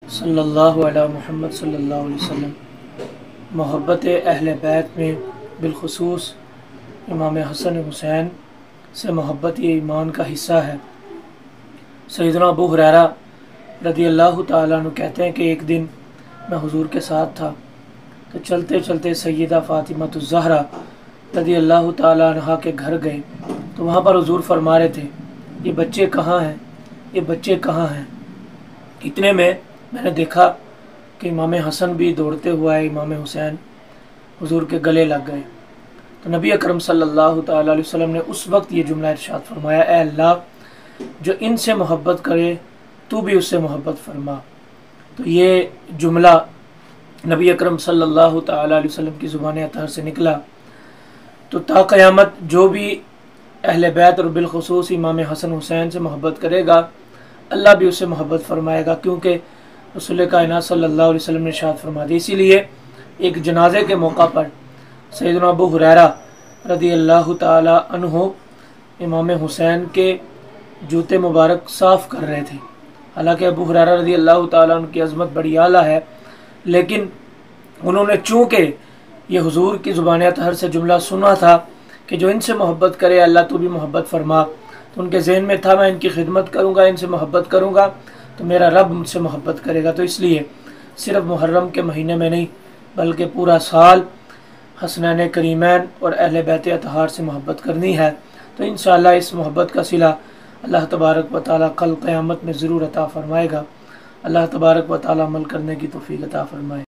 सल्लल्लाहु अला मुहम्मद सल्लल्लाहु अलैहि वसल्लम। मोहब्बत अहले बैत में बिलखुसूस इमाम हसन हुसैन से मोहब्बत ये ईमान का हिस्सा है। सैयदना अबू हुरैरा रदी अल्लाह तआला अन्हु कहते हैं कि एक दिन मैं हुजूर के साथ था तो चलते चलते सैयदा फ़ातिमा ज़हरा रदी अल्लाह तआला अन्हा के घर गए तो वहाँ पर हुजूर फरमा रहे थे, ये बच्चे कहाँ हैं, ये बच्चे कहाँ हैं। इतने में मैंने देखा कि इमाम हसन भी दौड़ते हुआ है, इमाम हुसैन हुजूर के गले लग गए। तो नबी अकरम सल्लल्लाहु तआला अलैहि वसल्लम ने उस वक्त ये जुमला इरशाद फरमाया, ए अल्लाह, जो इनसे मोहब्बत करे तू भी उससे मोहब्बत फरमा। तो ये जुमला नबी अकरम सल्लल्लाहु तआला अलैहि वसल्लम की ज़ुबान अतहर से निकला तो ता क़यामत जो भी अहले बैत और बिलखुसूस इमाम हसन हुसैन से मोहब्बत करेगा अल्लाह भी उससे मोहब्बत फरमाएगा, क्योंकि रसूल कायनात सल्लल्लाहु अलैहि वसल्लम ने इरशाद फरमा दी। इसीलिए एक जनाजे के मौका पर सैयदना अबू हुरैरा रदी अल्लाह तआला अन्हु इमाम हुसैन के जूते मुबारक साफ़ कर रहे थे। हालांकि अबू हुरैरा रदी अल्लाह तआला अन्हु की अज़मत बड़ी आला है, लेकिन उन्होंने चूँकि ये हुजूर की ज़ुबान अतहर से जुमला सुना था कि जो इनसे मोहब्बत करे अल्लाह तू भी मोहब्बत फरमा, तो उनके जहन में था मैं इनकी खिदमत करूँगा, इनसे मोहब्बत करूँगा तो मेरा रब मुझसे मोहब्बत करेगा। तो इसलिए सिर्फ मुहर्रम के महीने में नहीं बल्कि पूरा साल हसनैन करीमैन और अहले बैत अतहार से मोहब्बत करनी है। तो इंशाअल्लाह इस मोहब्बत का सिला अल्लाह तबारक व तआला कल क़यामत में ज़रूर अता फ़रमाएगा। अल्लाह तबारक व तआला अमल करने की तौफ़ीक़ अता फ़रमाए।